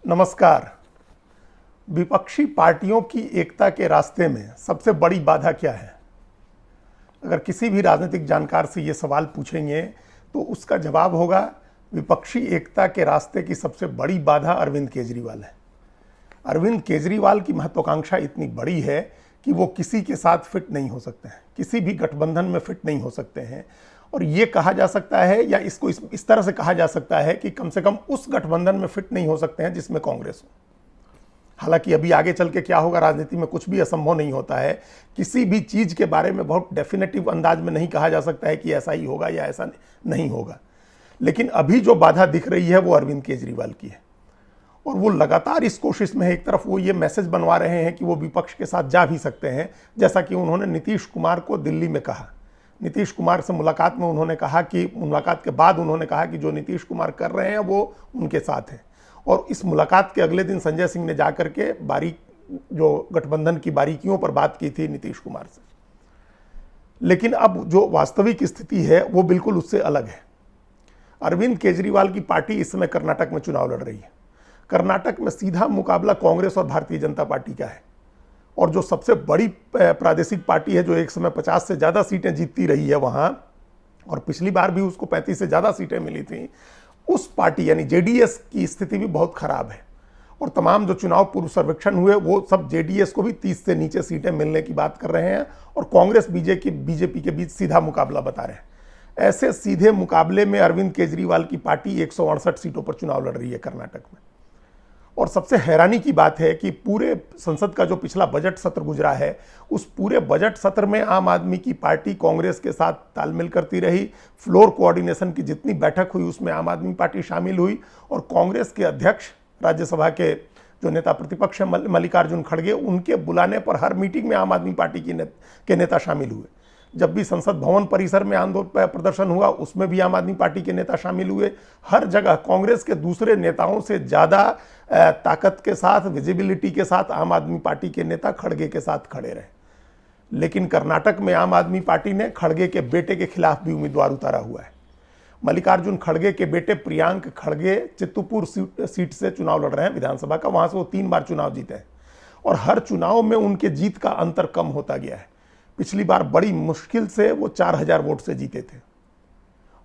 नमस्कार। विपक्षी पार्टियों की एकता के रास्ते में सबसे बड़ी बाधा क्या है? अगर किसी भी राजनीतिक जानकार से ये सवाल पूछेंगे तो उसका जवाब होगा विपक्षी एकता के रास्ते की सबसे बड़ी बाधा अरविंद केजरीवाल है। अरविंद केजरीवाल की महत्वाकांक्षा इतनी बड़ी है कि वो किसी के साथ फिट नहीं हो सकते हैं, किसी भी गठबंधन में फिट नहीं हो सकते हैं। और ये कहा जा सकता है या इसको इस तरह से कहा जा सकता है कि कम से कम उस गठबंधन में फिट नहीं हो सकते हैं जिसमें कांग्रेस हो। हालांकि अभी आगे चल के क्या होगा, राजनीति में कुछ भी असंभव नहीं होता है। किसी भी चीज के बारे में बहुत डेफिनेटिव अंदाज में नहीं कहा जा सकता है कि ऐसा ही होगा या ऐसा नहीं होगा। लेकिन अभी जो बाधा दिख रही है वो अरविंद केजरीवाल की है और वो लगातार इस कोशिश में है। एक तरफ वो ये मैसेज बनवा रहे हैं कि वो विपक्ष के साथ जा भी सकते हैं, जैसा कि उन्होंने नीतीश कुमार को दिल्ली में कहा। नीतीश कुमार से मुलाकात में उन्होंने कहा कि मुलाकात के बाद उन्होंने कहा कि जो नीतीश कुमार कर रहे हैं वो उनके साथ है। और इस मुलाकात के अगले दिन संजय सिंह ने जाकर के जो गठबंधन की बारीकियों पर बात की थी नीतीश कुमार से। लेकिन अब जो वास्तविक स्थिति है वो बिल्कुल उससे अलग है। अरविंद केजरीवाल की पार्टी इस समय कर्नाटक में चुनाव लड़ रही है। कर्नाटक में सीधा मुकाबला कांग्रेस और भारतीय जनता पार्टी का है और जो सबसे बड़ी प्रादेशिक पार्टी है, जो एक समय 50 से ज़्यादा सीटें जीतती रही है वहाँ, और पिछली बार भी उसको 35 से ज़्यादा सीटें मिली थी, उस पार्टी यानी जेडीएस की स्थिति भी बहुत खराब है। और तमाम जो चुनाव पूर्व सर्वेक्षण हुए वो सब जेडीएस को भी 30 से नीचे सीटें मिलने की बात कर रहे हैं और कांग्रेस बीजेपी के बीच सीधा मुकाबला बता रहे हैं। ऐसे सीधे मुकाबले में अरविंद केजरीवाल की पार्टी 168 सीटों पर चुनाव लड़ रही है कर्नाटक में। और सबसे हैरानी की बात है कि पूरे संसद का जो पिछला बजट सत्र गुजरा है, उस पूरे बजट सत्र में आम आदमी की पार्टी कांग्रेस के साथ तालमेल करती रही। फ्लोर कोऑर्डिनेशन की जितनी बैठक हुई उसमें आम आदमी पार्टी शामिल हुई और कांग्रेस के अध्यक्ष, राज्यसभा के जो नेता प्रतिपक्ष हैं मल्लिकार्जुन खड़गे, उनके बुलाने पर हर मीटिंग में आम आदमी पार्टी के नेता शामिल हुए। जब भी संसद भवन परिसर में आंदोलन प्रदर्शन हुआ उसमें भी आम आदमी पार्टी के नेता शामिल हुए। हर जगह कांग्रेस के दूसरे नेताओं से ज़्यादा ताकत के साथ, विजिबिलिटी के साथ आम आदमी पार्टी के नेता खड़गे के साथ खड़े रहे। लेकिन कर्नाटक में आम आदमी पार्टी ने खड़गे के बेटे के खिलाफ भी उम्मीदवार उतारा हुआ है। मल्लिकार्जुन खड़गे के बेटे प्रियांक खड़गे चित्तूपुर सीट से चुनाव लड़ रहे हैं विधानसभा का। वहां से वो 3 बार चुनाव जीते हैं और हर चुनाव में उनके जीत का अंतर कम होता गया है। पिछली बार बड़ी मुश्किल से वो 4000 वोट से जीते थे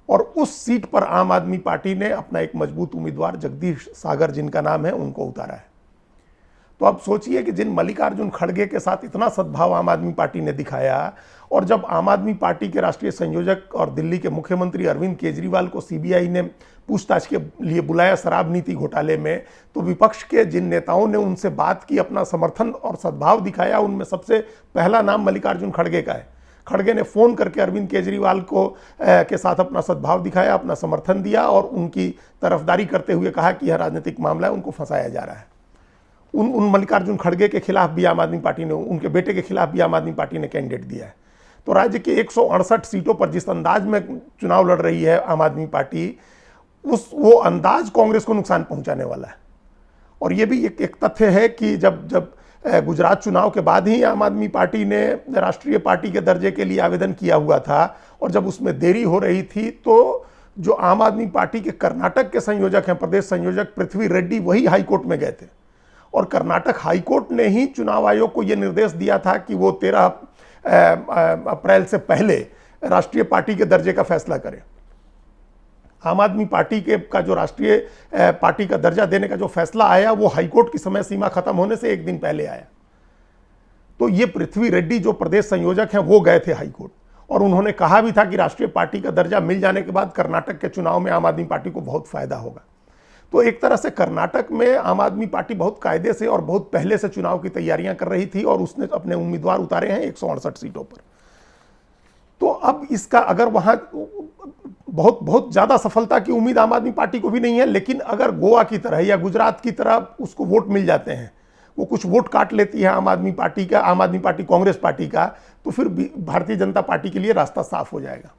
और उस सीट पर आम आदमी पार्टी ने अपना एक मजबूत उम्मीदवार जगदीश सागर, जिनका नाम है, उनको उतारा है। तो अब सोचिए कि जिन मल्लिकार्जुन खड़गे के साथ इतना सद्भाव आम आदमी पार्टी ने दिखाया और जब आम आदमी पार्टी के राष्ट्रीय संयोजक और दिल्ली के मुख्यमंत्री अरविंद केजरीवाल को सीबीआई ने पूछताछ के लिए बुलाया शराब नीति घोटाले में, तो विपक्ष के जिन नेताओं ने उनसे बात की, अपना समर्थन और सद्भाव दिखाया, उनमें सबसे पहला नाम मल्लिकार्जुन खड़गे का है। खड़गे ने फ़ोन करके अरविंद केजरीवाल को के साथ अपना सद्भाव दिखाया, अपना समर्थन दिया और उनकी तरफदारी करते हुए कहा कि यह राजनीतिक मामला है, उनको फंसाया जा रहा है। उन मल्लिकार्जुन खड़गे के खिलाफ भी आम आदमी पार्टी ने, उनके बेटे के खिलाफ भी आम आदमी पार्टी ने कैंडिडेट दिया है। तो राज्य के 168 सीटों पर जिस अंदाज में चुनाव लड़ रही है आम आदमी पार्टी, वो अंदाज कांग्रेस को नुकसान पहुंचाने वाला है। और ये भी एक तथ्य है कि जब गुजरात चुनाव के बाद ही आम आदमी पार्टी ने राष्ट्रीय पार्टी के दर्जे के लिए आवेदन किया हुआ था और जब उसमें देरी हो रही थी तो जो आम आदमी पार्टी के कर्नाटक के संयोजक हैं, प्रदेश संयोजक पृथ्वी रेड्डी, वही हाईकोर्ट में गए थे और कर्नाटक हाईकोर्ट ने ही चुनाव आयोग को यह निर्देश दिया था कि वो 13 अप्रैल से पहले राष्ट्रीय पार्टी के दर्जे का फैसला करे। आम आदमी पार्टी का जो राष्ट्रीय पार्टी का दर्जा देने का जो फैसला आया वो हाईकोर्ट की समय सीमा खत्म होने से 1 दिन पहले आया। तो ये पृथ्वी रेड्डी जो प्रदेश संयोजक हैं वो गए थे हाईकोर्ट और उन्होंने कहा भी था कि राष्ट्रीय पार्टी का दर्जा मिल जाने के बाद कर्नाटक के चुनाव में आम आदमी पार्टी को बहुत फायदा होगा। तो एक तरह से कर्नाटक में आम आदमी पार्टी बहुत कायदे से और बहुत पहले से चुनाव की तैयारियां कर रही थी और उसने अपने उम्मीदवार उतारे हैं 168 सीटों पर। तो अब इसका अगर वहां बहुत ज्यादा सफलता की उम्मीद आम आदमी पार्टी को भी नहीं है, लेकिन अगर गोवा की तरह या गुजरात की तरह उसको वोट मिल जाते हैं, वो कुछ वोट काट लेती है आम आदमी पार्टी कांग्रेस पार्टी का, तो फिर भारतीय जनता पार्टी के लिए रास्ता साफ हो जाएगा।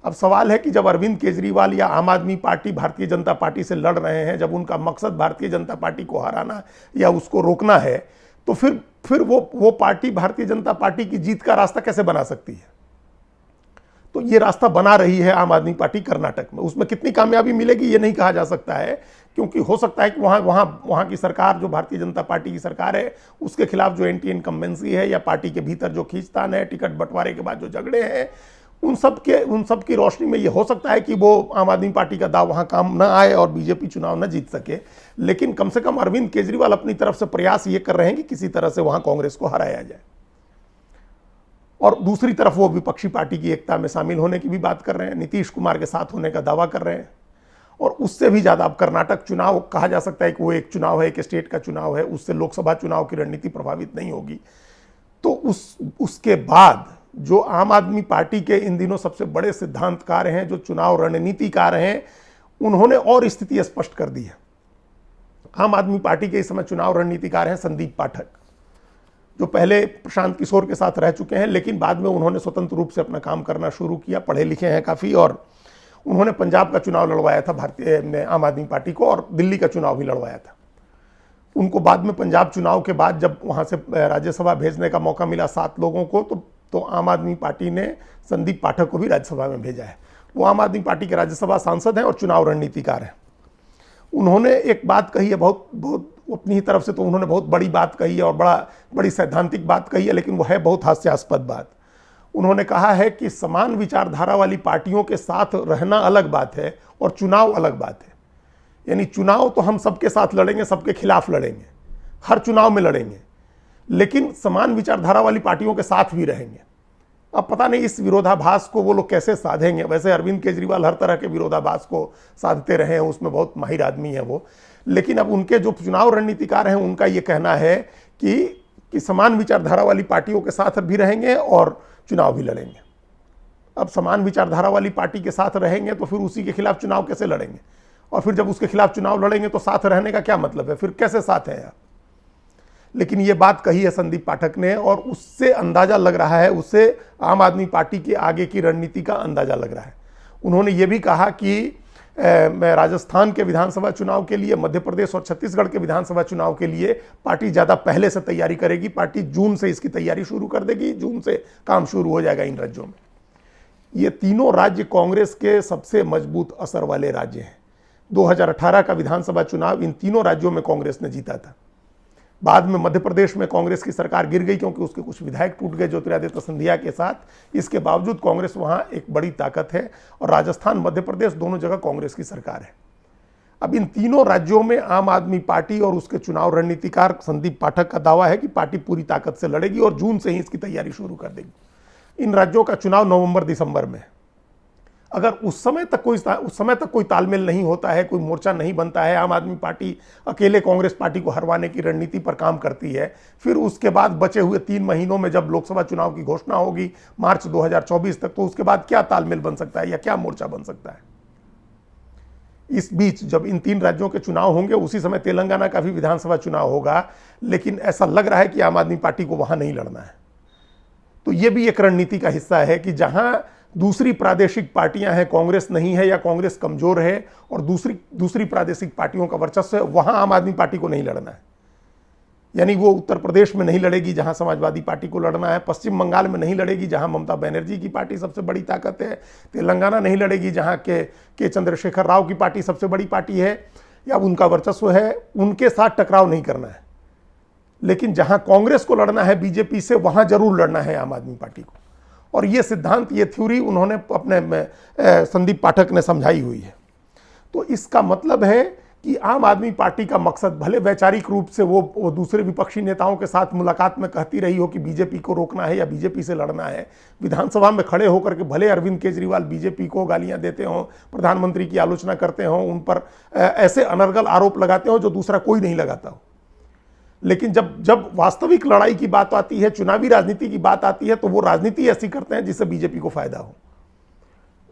अब सवाल है कि जब अरविंद केजरीवाल या आम आदमी पार्टी भारतीय जनता पार्टी से लड़ रहे हैं, जब उनका मकसद भारतीय जनता पार्टी को हराना या उसको रोकना है, तो फिर वो पार्टी भारतीय जनता पार्टी की जीत का रास्ता कैसे बना सकती है? तो ये रास्ता बना रही है आम आदमी पार्टी कर्नाटक में। उसमें कितनी कामयाबी मिलेगी ये नहीं कहा जा सकता है, क्योंकि हो सकता है कि वहाँ की सरकार, जो भारतीय जनता पार्टी की सरकार है, उसके खिलाफ जो एंटी इनकम्बेंसी है या पार्टी के भीतर जो खींचतान है, टिकट बंटवारे के बाद जो झगड़े हैं, उन सब की रोशनी में ये हो सकता है कि वो आम आदमी पार्टी का दाव वहाँ काम न आए और बीजेपी चुनाव न जीत सके। लेकिन कम से कम अरविंद केजरीवाल अपनी तरफ से प्रयास ये कर रहे हैं कि किसी तरह से वहाँ कांग्रेस को हराया जाए, और दूसरी तरफ वो विपक्षी पार्टी की एकता में शामिल होने की भी बात कर रहे हैं, नीतीश कुमार के साथ होने का दावा कर रहे हैं। और उससे भी ज़्यादा अब कर्नाटक चुनाव कहा जा सकता है कि वो एक चुनाव है, एक स्टेट का चुनाव है, उससे लोकसभा चुनाव की रणनीति प्रभावित नहीं होगी। तो उसके बाद जो आम आदमी पार्टी के इन दिनों सबसे बड़े सिद्धांतकार हैं, जो चुनाव रणनीतिकार हैं, उन्होंने और स्थिति स्पष्ट कर दी है। आम आदमी पार्टी के इस समय चुनाव रणनीतिकार हैं संदीप पाठक, जो पहले प्रशांत किशोर के साथ रह चुके हैं, लेकिन बाद में उन्होंने स्वतंत्र रूप से अपना काम करना शुरू किया, पढ़े लिखे हैं काफ़ी, और उन्होंने पंजाब का चुनाव लड़वाया था भारतीय आम आदमी पार्टी को, और दिल्ली का चुनाव भी लड़वाया था। उनको बाद में पंजाब चुनाव के बाद जब वहाँ से राज्यसभा भेजने का मौका मिला 7 लोगों को, तो आम आदमी पार्टी ने संदीप पाठक को भी राज्यसभा में भेजा है। वो आम आदमी पार्टी के राज्यसभा सांसद हैं और चुनाव रणनीतिकार हैं। उन्होंने एक बात कही है, बहुत अपनी ही तरफ से तो उन्होंने बहुत बड़ी बात कही है और बड़ी सैद्धांतिक बात कही है, लेकिन वो है बहुत हास्यास्पद बात। उन्होंने कहा है कि समान विचारधारा वाली पार्टियों के साथ रहना अलग बात है और चुनाव अलग बात है। यानी चुनाव तो हम सबके साथ लड़ेंगे, सबके खिलाफ लड़ेंगे, हर चुनाव में लड़ेंगे, लेकिन समान विचारधारा वाली पार्टियों के साथ भी रहेंगे। अब पता नहीं इस विरोधाभास को वो लोग कैसे साधेंगे। वैसे अरविंद केजरीवाल हर तरह के विरोधाभास को साधते रहे हैं, उसमें बहुत माहिर आदमी है वो, लेकिन अब उनके जो चुनाव रणनीतिकार हैं उनका ये कहना है कि समान विचारधारा वाली पार्टियों के साथ भी रहेंगे और चुनाव भी लड़ेंगे। अब समान विचारधारा वाली पार्टी के साथ रहेंगे तो फिर उसी के खिलाफ चुनाव कैसे लड़ेंगे, और फिर जब उसके खिलाफ चुनाव लड़ेंगे तो साथ रहने का क्या मतलब है, फिर कैसे साथ हैं आप। लेकिन ये बात कही है संदीप पाठक ने, और उससे अंदाजा लग रहा है, उससे आम आदमी पार्टी के आगे की रणनीति का अंदाजा लग रहा है। उन्होंने ये भी कहा कि राजस्थान के विधानसभा चुनाव के लिए, मध्य प्रदेश और छत्तीसगढ़ के विधानसभा चुनाव के लिए पार्टी ज़्यादा पहले से तैयारी करेगी। पार्टी जून से इसकी तैयारी शुरू कर देगी, जून से काम शुरू हो जाएगा इन राज्यों में। ये तीनों राज्य कांग्रेस के सबसे मजबूत असर वाले राज्य हैं। 2018 का विधानसभा चुनाव इन तीनों राज्यों में कांग्रेस ने जीता था। बाद में मध्य प्रदेश में कांग्रेस की सरकार गिर गई क्योंकि उसके कुछ विधायक टूट गए ज्योतिरादित्य सिंधिया के साथ। इसके बावजूद कांग्रेस वहां एक बड़ी ताकत है, और राजस्थान, मध्य प्रदेश दोनों जगह कांग्रेस की सरकार है। अब इन तीनों राज्यों में आम आदमी पार्टी और उसके चुनाव रणनीतिकार संदीप पाठक का दावा है कि पार्टी पूरी ताकत से लड़ेगी और जून से ही इसकी तैयारी शुरू कर देगी। इन राज्यों का चुनाव नवंबर दिसंबर में। अगर उस समय तक कोई तालमेल नहीं होता है, कोई मोर्चा नहीं बनता है, आम आदमी पार्टी अकेले कांग्रेस पार्टी को हरवाने की रणनीति पर काम करती है, फिर उसके बाद बचे हुए 3 महीनों में जब लोकसभा चुनाव की घोषणा होगी मार्च 2024 तक, तो उसके बाद क्या तालमेल बन सकता है या क्या मोर्चा बन सकता है। इस बीच जब इन 3 राज्यों के चुनाव होंगे, उसी समय तेलंगाना का भी विधानसभा चुनाव होगा, लेकिन ऐसा लग रहा है कि आम आदमी पार्टी को वहां नहीं लड़ना है। तो ये भी एक रणनीति का हिस्सा है कि जहां दूसरी प्रादेशिक पार्टियां हैं, कांग्रेस नहीं है या कांग्रेस कमजोर है और दूसरी प्रादेशिक पार्टियों का वर्चस्व है, वहां आम आदमी पार्टी को नहीं लड़ना है। यानी वो उत्तर प्रदेश में नहीं लड़ेगी जहां समाजवादी पार्टी को लड़ना है, पश्चिम बंगाल में नहीं लड़ेगी जहां ममता बनर्जी की पार्टी सबसे बड़ी ताकत है, तेलंगाना नहीं लड़ेगी जहां के चंद्रशेखर राव की पार्टी सबसे बड़ी पार्टी है या उनका वर्चस्व है, उनके साथ टकराव नहीं करना है। लेकिन जहां कांग्रेस को लड़ना है बीजेपी से, वहां जरूर लड़ना है आम आदमी पार्टी को। और ये सिद्धांत, ये थ्योरी उन्होंने अपने संदीप पाठक ने समझाई हुई है। तो इसका मतलब है कि आम आदमी पार्टी का मकसद, भले वैचारिक रूप से वो दूसरे विपक्षी नेताओं के साथ मुलाकात में कहती रही हो कि बीजेपी को रोकना है या बीजेपी से लड़ना है, विधानसभा में खड़े होकर के भले अरविंद केजरीवाल बीजेपी को गालियां देते हों, प्रधानमंत्री की आलोचना करते हों, उन पर ऐसे अनर्गल आरोप लगाते हो जो दूसरा कोई नहीं लगाता हो, लेकिन जब वास्तविक लड़ाई की बात आती है, चुनावी राजनीति की बात आती है, तो वो राजनीति ऐसी करते हैं जिससे बीजेपी को फायदा हो।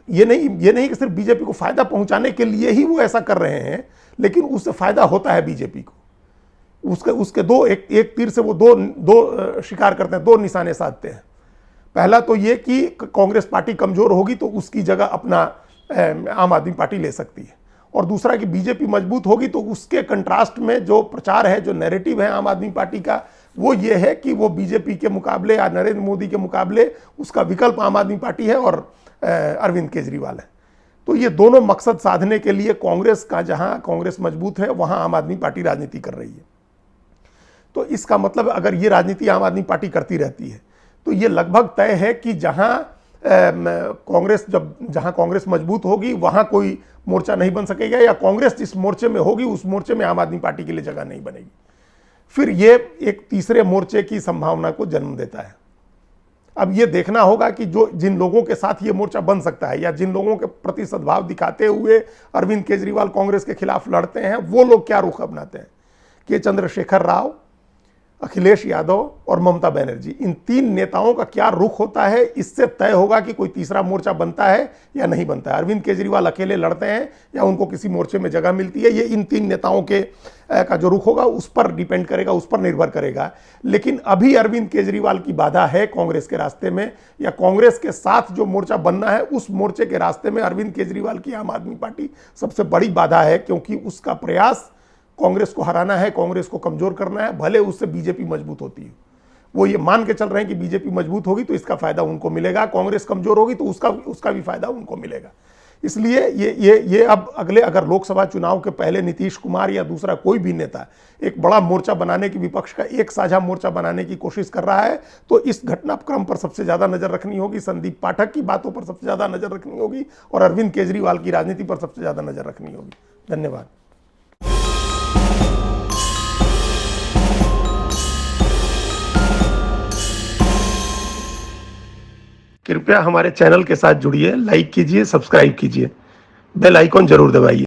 ये नहीं कि सिर्फ बीजेपी को फायदा पहुंचाने के लिए ही वो ऐसा कर रहे हैं, लेकिन उससे फायदा होता है बीजेपी को। उसके एक तीर से वो दो शिकार करते हैं, 2 निशाने साधते हैं। पहला तो ये कि कांग्रेस पार्टी कमजोर होगी तो उसकी जगह अपना आम आदमी पार्टी ले सकती है, और दूसरा कि बीजेपी मजबूत होगी तो उसके कंट्रास्ट में जो प्रचार है, जो नैरेटिव है आम आदमी पार्टी का, वो ये है कि वो बीजेपी के मुकाबले या नरेंद्र मोदी के मुकाबले उसका विकल्प आम आदमी पार्टी है और अरविंद केजरीवाल है। तो ये दोनों मकसद साधने के लिए कांग्रेस का, जहां कांग्रेस मजबूत है वहां आम आदमी पार्टी राजनीति कर रही है। तो इसका मतलब अगर ये राजनीति आम आदमी पार्टी करती रहती है तो ये लगभग तय है कि जहां कांग्रेस मजबूत होगी वहां कोई मोर्चा नहीं बन सकेगा, या कांग्रेस जिस मोर्चे में होगी उस मोर्चे में आम आदमी पार्टी के लिए जगह नहीं बनेगी। फिर ये एक तीसरे मोर्चे की संभावना को जन्म देता है। अब ये देखना होगा कि जिन लोगों के साथ ये मोर्चा बन सकता है या जिन लोगों के प्रति सद्भाव दिखाते हुए अरविंद केजरीवाल कांग्रेस के खिलाफ लड़ते हैं, वो लोग क्या रुख अपनाते हैं। के चंद्रशेखर राव, अखिलेश यादव और ममता बनर्जी, इन तीन नेताओं का क्या रुख होता है, इससे तय होगा कि कोई तीसरा मोर्चा बनता है या नहीं बनता है। अरविंद केजरीवाल अकेले लड़ते हैं या उनको किसी मोर्चे में जगह मिलती है, ये इन तीन नेताओं के का जो रुख होगा उस पर डिपेंड करेगा, उस पर निर्भर करेगा। लेकिन अभी अरविंद केजरीवाल की बाधा है कांग्रेस के रास्ते में, या कांग्रेस के साथ जो मोर्चा बनना है उस मोर्चे के रास्ते में अरविंद केजरीवाल की आम आदमी पार्टी सबसे बड़ी बाधा है, क्योंकि उसका प्रयास कांग्रेस को हराना है, कांग्रेस को कमजोर करना है, भले उससे बीजेपी मजबूत होती है। वो ये मान के चल रहे हैं कि बीजेपी मजबूत होगी तो इसका फायदा उनको मिलेगा, कांग्रेस कमजोर होगी तो उसका भी फायदा उनको मिलेगा। इसलिए ये अब अगले, अगर लोकसभा चुनाव के पहले नीतीश कुमार या दूसरा कोई भी नेता एक बड़ा मोर्चा बनाने की, विपक्ष का एक साझा मोर्चा बनाने की कोशिश कर रहा है, तो इस घटनाक्रम पर सबसे ज्यादा नजर रखनी होगी, संदीप पाठक की बातों पर सबसे ज्यादा नजर रखनी होगी और अरविंद केजरीवाल की राजनीति पर सबसे ज्यादा नजर रखनी होगी। धन्यवाद। कृपया हमारे चैनल के साथ जुड़िए, लाइक कीजिए, सब्सक्राइब कीजिए, बेल आइकॉन जरूर दबाइए।